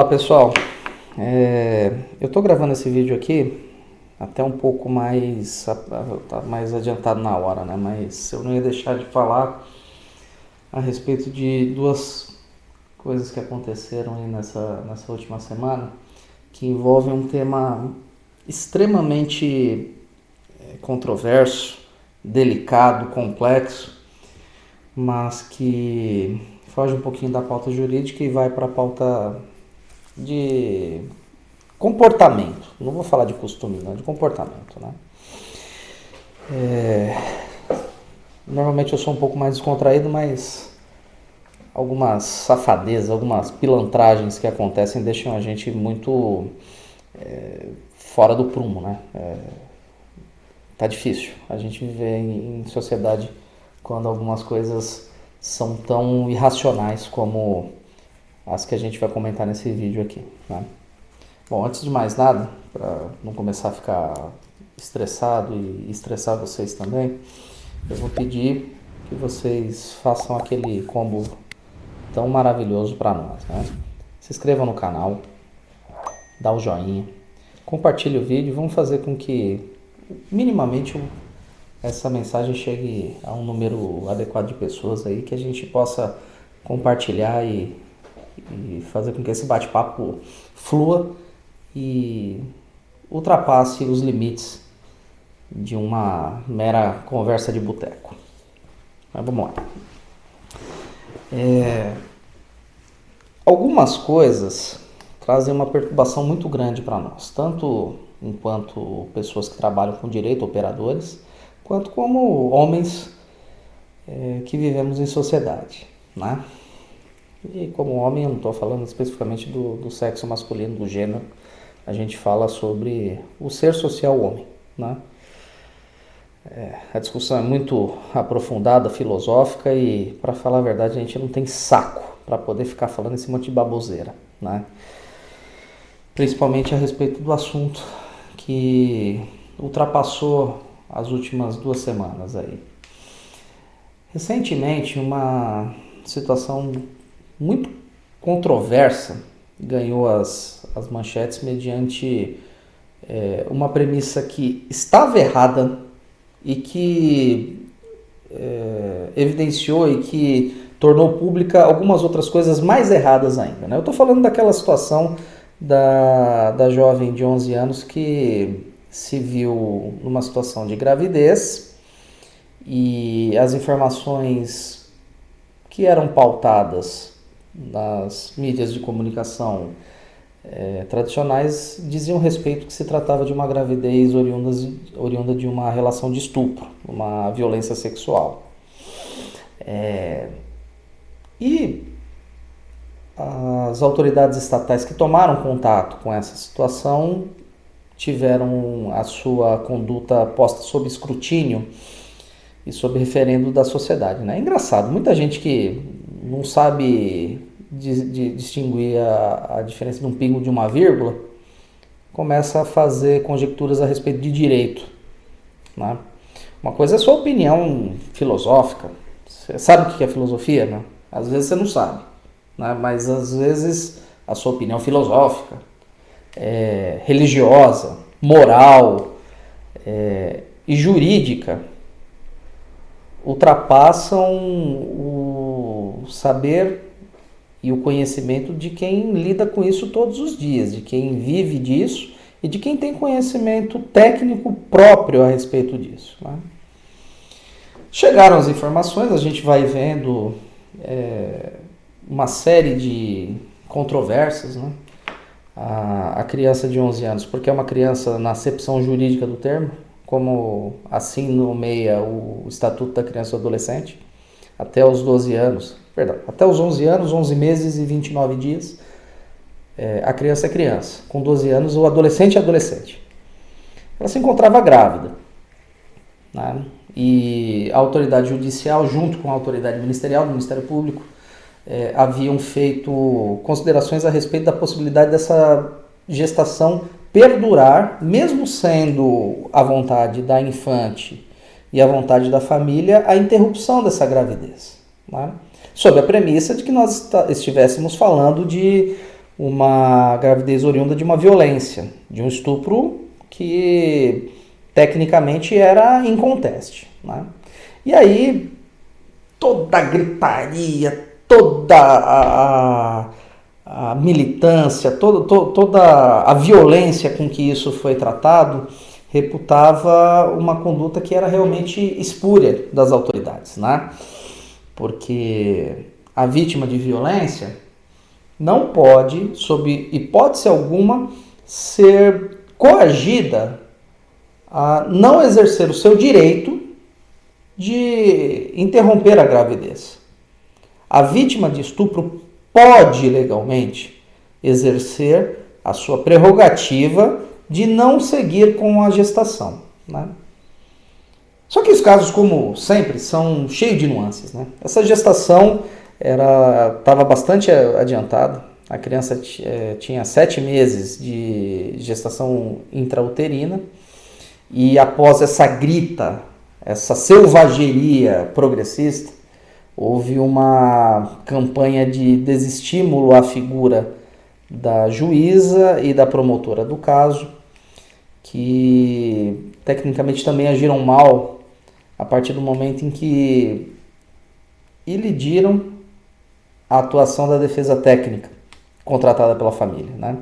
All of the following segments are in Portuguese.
Pessoal, eu estou gravando esse vídeo aqui até um pouco tá mais adiantado na hora, né? Mas eu não ia deixar de falar a respeito de duas coisas que aconteceram aí nessa última semana, que envolvem um tema extremamente controverso, delicado, complexo, mas que foge um pouquinho da pauta jurídica e vai para a pauta de comportamento. Não vou falar de costume, não, de comportamento, né? Normalmente eu sou um pouco mais descontraído, mas algumas safadezas, algumas pilantragens que acontecem deixam a gente muito fora do prumo, né? Tá difícil a gente viver em sociedade quando algumas coisas são tão irracionais como as que a gente vai comentar nesse vídeo aqui, né? Bom, antes de mais nada, para não começar a ficar estressado e estressar vocês também, eu vou pedir que vocês façam aquele combo tão maravilhoso para nós, né? Se inscrevam no canal, dá o joinha, compartilhe o vídeo, vamos fazer com que minimamente essa mensagem chegue a um número adequado de pessoas aí, que a gente possa compartilhar e fazer com que esse bate-papo flua e ultrapasse os limites de uma mera conversa de boteco. Mas vamos lá. Algumas coisas trazem uma perturbação muito grande para nós, tanto enquanto pessoas que trabalham com direito, operadores, quanto como homens que vivemos em sociedade, né? E como homem, eu não estou falando especificamente do sexo masculino, do gênero, a gente fala sobre o ser social homem, né? A discussão é muito aprofundada, filosófica e, para falar a verdade, a gente não tem saco para poder ficar falando esse monte de baboseira, né? Principalmente a respeito do assunto que ultrapassou as últimas 2 semanas aí. Recentemente, uma situação muito controversa ganhou as manchetes mediante uma premissa que estava errada e que evidenciou e que tornou pública algumas outras coisas mais erradas ainda, né? Eu estou falando daquela situação da jovem de 11 anos que se viu numa situação de gravidez e as informações que eram pautadas nas mídias de comunicação tradicionais diziam respeito que se tratava de uma gravidez oriunda de uma relação de estupro, uma violência sexual. E as autoridades estatais que tomaram contato com essa situação tiveram a sua conduta posta sob escrutínio e sob referendo da sociedade, né? É engraçado, muita gente que não sabe distinguir a diferença de um pingo de uma vírgula começa a fazer conjecturas a respeito de direito, né? Uma coisa é a sua opinião filosófica. Você sabe o que é filosofia, né? Às vezes você não sabe, né? Mas às vezes a sua opinião filosófica, religiosa, moral e jurídica ultrapassam o saber e o conhecimento de quem lida com isso todos os dias, de quem vive disso e de quem tem conhecimento técnico próprio a respeito disso, né? Chegaram as informações, a gente vai vendo uma série de controvérsias, né? A criança de 11 anos, porque é uma criança na acepção jurídica do termo, como assim nomeia o Estatuto da Criança e do Adolescente, até os 12 anos, até os 11 anos, 11 meses e 29 dias, a criança é criança. Com 12 anos, o adolescente é adolescente. Ela se encontrava grávida, né? E a autoridade judicial, junto com a autoridade ministerial, do Ministério Público, haviam feito considerações a respeito da possibilidade dessa gestação perdurar, mesmo sendo a vontade da infante e a vontade da família, a interrupção dessa gravidez, né? Sob a premissa de que nós estivéssemos falando de uma gravidez oriunda de uma violência, de um estupro que tecnicamente era inconteste, né? E aí toda a gritaria, toda a militância, toda a violência com que isso foi tratado reputava uma conduta que era realmente espúria das autoridades, né? Porque a vítima de violência não pode, sob hipótese alguma, ser coagida a não exercer o seu direito de interromper a gravidez. A vítima de estupro pode legalmente exercer a sua prerrogativa de não seguir com a gestação, né? Só que os casos, como sempre, são cheios de nuances, né? Essa gestação estava bastante adiantada. A criança tinha 7 meses de gestação intrauterina e após essa grita, essa selvageria progressista, houve uma campanha de desestímulo à figura da juíza e da promotora do caso, que tecnicamente também agiram mal a partir do momento em que ilidiram a atuação da defesa técnica contratada pela família, né?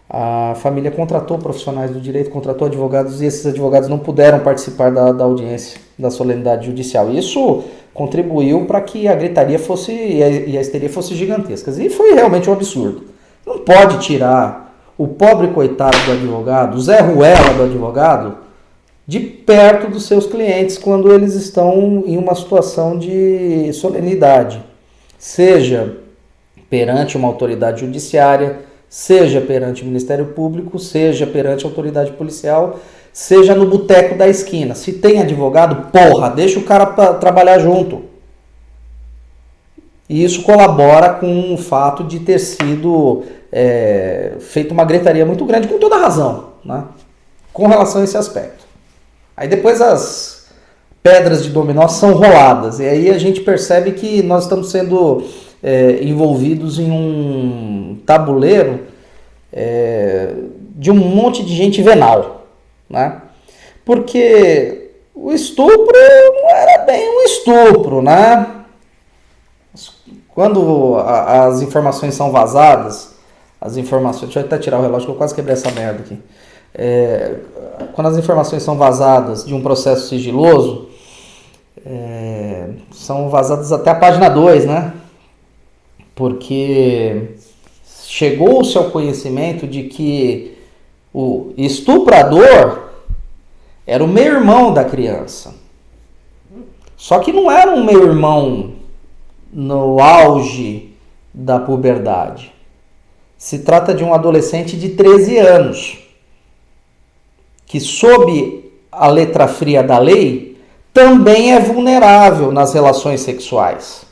A família contratou profissionais do direito, contratou advogados e esses advogados não puderam participar da audiência, da solenidade judicial. Isso contribuiu para que a gritaria fosse e a histeria fosse gigantescas. E foi realmente um absurdo. Não pode tirar o pobre coitado do advogado, o Zé Ruela do advogado, de perto dos seus clientes quando eles estão em uma situação de solenidade, seja perante uma autoridade judiciária, seja perante o Ministério Público, seja perante a autoridade policial, seja no boteco da esquina. Se tem advogado, porra, deixa o cara trabalhar junto. E isso colabora com o fato de ter sido feita uma gritaria muito grande, com toda razão, né? Com relação a esse aspecto. Aí depois as pedras de dominó são roladas, e aí a gente percebe que nós estamos sendo envolvidos em um tabuleiro de um monte de gente venal, né? Porque o estupro não era bem um estupro, né? Quando as informações são vazadas, deixa eu até tirar o relógio que eu quase quebrei essa merda aqui. Quando as informações são vazadas de um processo sigiloso, são vazadas até a página 2, né? Porque chegou-se ao conhecimento de que o estuprador era o meio-irmão da criança. Só que não era um meio-irmão no auge da puberdade. Se trata de um adolescente de 13 anos, que sob a letra fria da lei, também é vulnerável nas relações sexuais.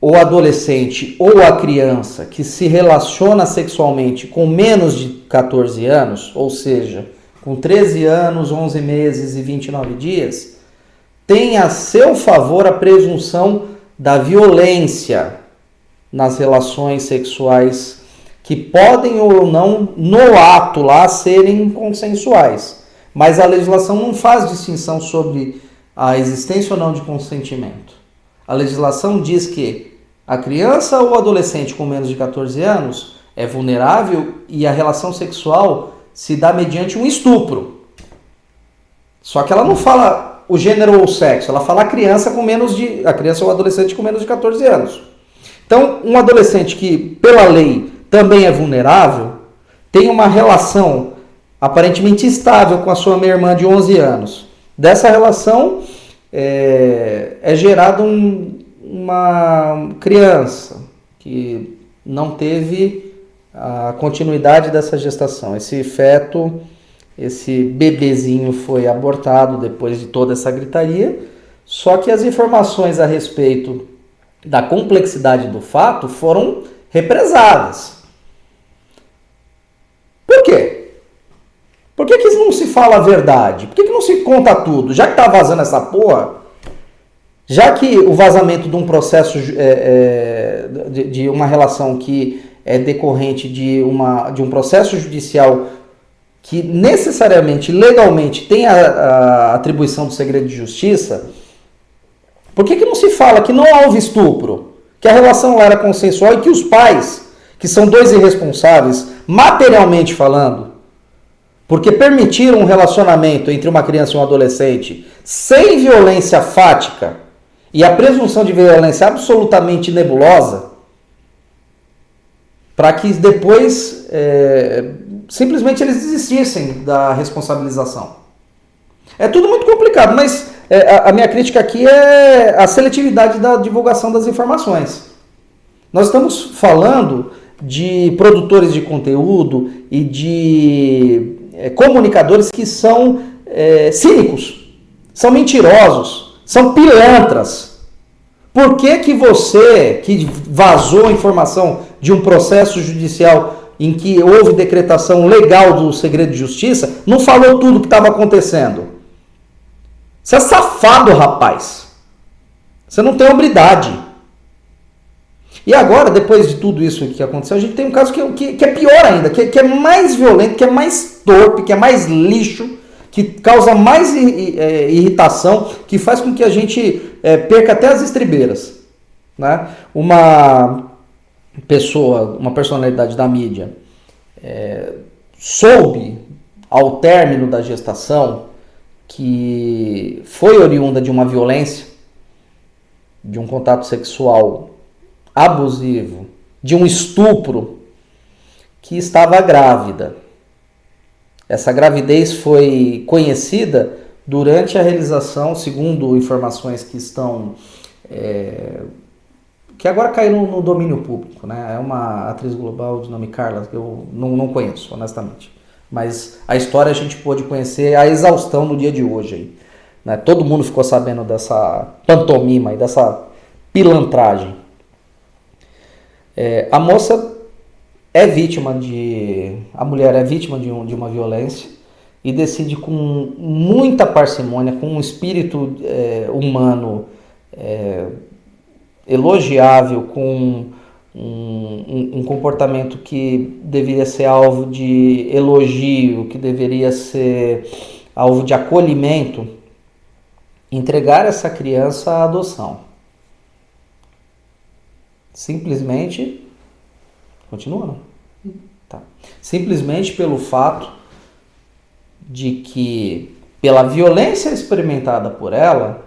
O adolescente ou a criança que se relaciona sexualmente com menos de 14 anos, ou seja, com 13 anos, 11 meses e 29 dias, tem a seu favor a presunção da violência nas relações sexuais que podem ou não, no ato lá, serem consensuais. Mas a legislação não faz distinção sobre a existência ou não de consentimento. A legislação diz que a criança ou adolescente com menos de 14 anos é vulnerável e a relação sexual se dá mediante um estupro. Só que ela não fala o gênero ou o sexo, ela fala a criança ou adolescente com menos de 14 anos. Então, um adolescente que, pela lei, também é vulnerável, tem uma relação aparentemente estável com a sua meia-irmã de 11 anos. Dessa relação é gerada uma criança que não teve a continuidade dessa gestação. Esse feto, esse bebezinho foi abortado depois de toda essa gritaria, só que as informações a respeito da complexidade do fato foram represadas. Por quê? Por que não se fala a verdade? Por que não se conta tudo? Já que tá vazando essa porra, Já que o vazamento de um processo, de uma relação que é decorrente de um processo judicial que necessariamente, legalmente, tem a atribuição do segredo de justiça, por que não se fala que não houve estupro, que a relação lá era consensual e que os pais, que são dois irresponsáveis, materialmente falando, porque permitiram um relacionamento entre uma criança e um adolescente sem violência fática e a presunção de violência absolutamente nebulosa, para que depois simplesmente eles desistissem da responsabilização. É tudo muito complicado, mas a minha crítica aqui é a seletividade da divulgação das informações. Nós estamos falando de produtores de conteúdo e de comunicadores que são cínicos, são mentirosos, são pilantras. Por que você, que vazou a informação de um processo judicial em que houve decretação legal do segredo de justiça, não falou tudo o que estava acontecendo? Você é safado, rapaz. Você não tem hombridade. E agora, depois de tudo isso que aconteceu, a gente tem um caso que é pior ainda, que é mais violento, que é mais torpe, que é mais lixo, que causa mais irritação, que faz com que a gente perca até as estribeiras. Né? Uma pessoa, uma personalidade da mídia, soube, ao término da gestação, que foi oriunda de uma violência, de um contato sexual abusivo, de um estupro, que estava grávida. Essa gravidez foi conhecida durante a realização, segundo informações que estão... que agora caíram no domínio público, né? É uma atriz global de nome Carla, que eu não conheço, honestamente. Mas a história a gente pôde conhecer a exaustão no dia de hoje. Aí, né? Todo mundo ficou sabendo dessa pantomima e dessa pilantragem. A moça é vítima a mulher é vítima de uma violência e decide com muita parcimônia, com um espírito humano elogiável, com um comportamento que deveria ser alvo de elogio, que deveria ser alvo de acolhimento, entregar essa criança à adoção. Simplesmente... Continua, não? Tá. Simplesmente pelo fato de que, pela violência experimentada por ela,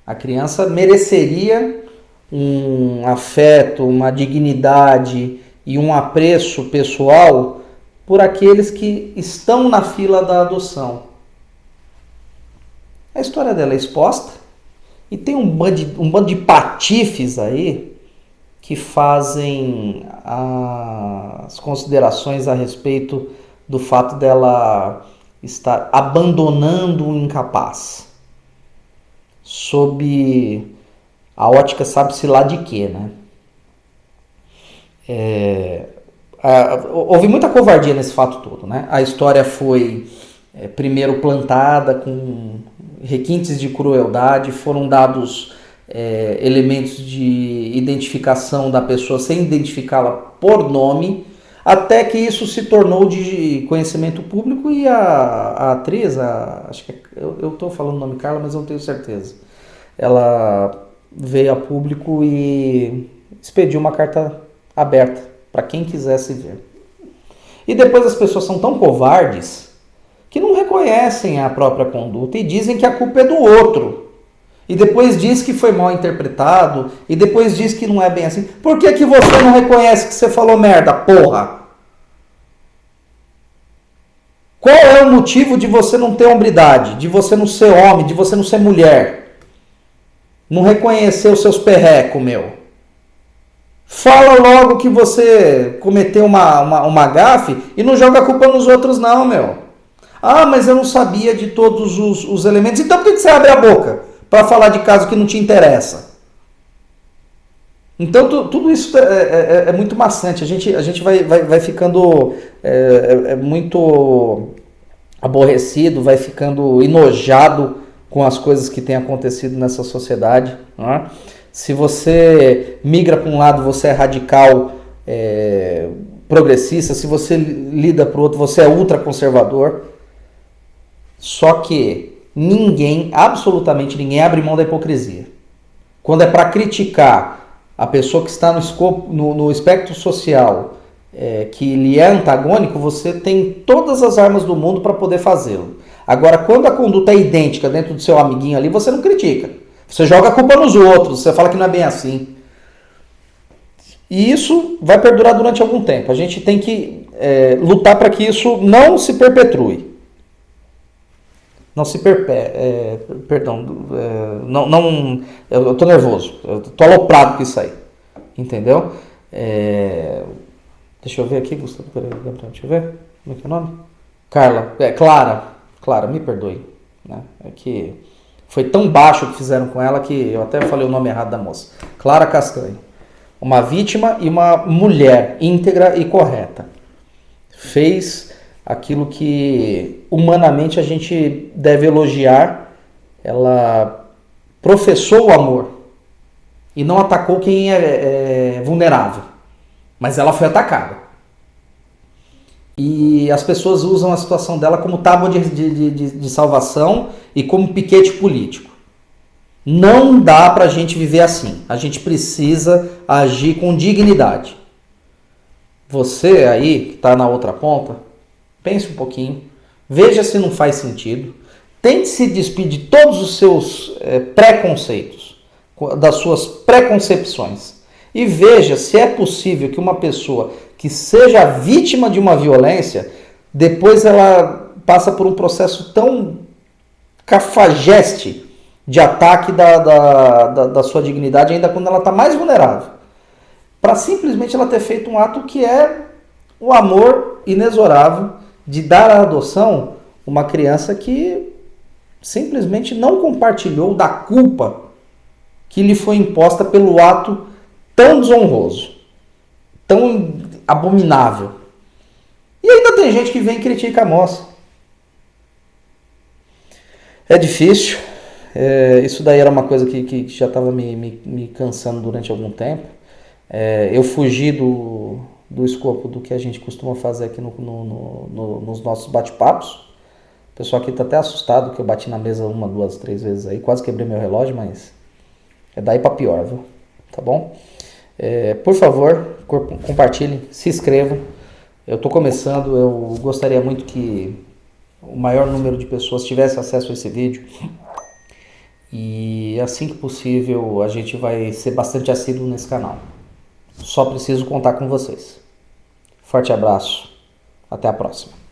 a criança mereceria um afeto, uma dignidade e um apreço pessoal por aqueles que estão na fila da adoção. A história dela é exposta e tem um bando de patifes aí que fazem as considerações a respeito do fato dela estar abandonando um incapaz, sob a ótica sabe-se lá de quê, né? Houve muita covardia nesse fato todo, né? A história foi primeiro plantada com requintes de crueldade, foram dados elementos de identificação da pessoa sem identificá-la por nome, até que isso se tornou de conhecimento público e a atriz, acho que eu estou falando o nome Carla, mas eu não tenho certeza, ela veio a público e expediu uma carta aberta para quem quisesse ver. E depois as pessoas são tão covardes que não reconhecem a própria conduta e dizem que a culpa é do outro. E depois diz que foi mal interpretado, e depois diz que não é bem assim. Por que você não reconhece que você falou merda, porra? Qual é o motivo de você não ter hombridade, de você não ser homem, de você não ser mulher? Não reconhecer os seus perrecos, meu. Fala logo que você cometeu uma gafe e não joga a culpa nos outros não, meu. Ah, mas eu não sabia de todos os elementos. Então por que você abre a boca para falar de caso que não te interessa? Então tudo isso é muito maçante. A gente vai ficando muito aborrecido, vai ficando enojado com as coisas que têm acontecido nessa sociedade. Né? Se você migra para um lado, você é radical, progressista. Se você lida para o outro, você é ultraconservador. Só que ninguém, absolutamente ninguém, abre mão da hipocrisia. Quando é para criticar a pessoa que está no espectro social, que lhe é antagônico, você tem todas as armas do mundo para poder fazê-lo. Agora, quando a conduta é idêntica dentro do seu amiguinho ali, você não critica. Você joga a culpa nos outros, você fala que não é bem assim. E isso vai perdurar durante algum tempo. A gente tem que lutar para que isso não se perpetue. Não se eu tô nervoso. Eu tô aloprado com isso aí. Entendeu? Deixa eu ver aqui, Gustavo. Deixa eu ver. Como é que é o nome? Carla. Clara, me perdoe. Né? É que foi tão baixo o que fizeram com ela que eu até falei o nome errado da moça. Clara Castanho. Uma vítima e uma mulher íntegra e correta. Fez aquilo que humanamente a gente deve elogiar. Ela professou o amor e não atacou quem é vulnerável, mas ela foi atacada. E as pessoas usam a situação dela como tábua de salvação e como piquete político. Não dá pra gente viver assim. A gente precisa agir com dignidade. Você aí, que está na outra ponta, pense um pouquinho, veja se não faz sentido, tente se despedir de todos os seus preconceitos, das suas preconcepções, e veja se é possível que uma pessoa que seja vítima de uma violência, depois ela passa por um processo tão cafajeste de ataque da sua dignidade, ainda quando ela está mais vulnerável, para simplesmente ela ter feito um ato que é o amor inexorável de dar à adoção uma criança que simplesmente não compartilhou da culpa que lhe foi imposta pelo ato tão desonroso, tão abominável. E ainda tem gente que vem e critica a moça. É difícil. Isso daí era uma coisa que já estava me cansando durante algum tempo. Eu fugi do escopo do que a gente costuma fazer aqui nos nossos bate-papos. O pessoal aqui está até assustado que eu bati na mesa 1, 2, 3 vezes aí. Quase quebrei meu relógio, mas é daí para pior, viu? Tá bom? Por favor, compartilhem, se inscrevam. Eu estou começando, eu gostaria muito que o maior número de pessoas tivesse acesso a esse vídeo. E assim que possível a gente vai ser bastante assíduo nesse canal. Só preciso contar com vocês. Forte abraço. Até a próxima.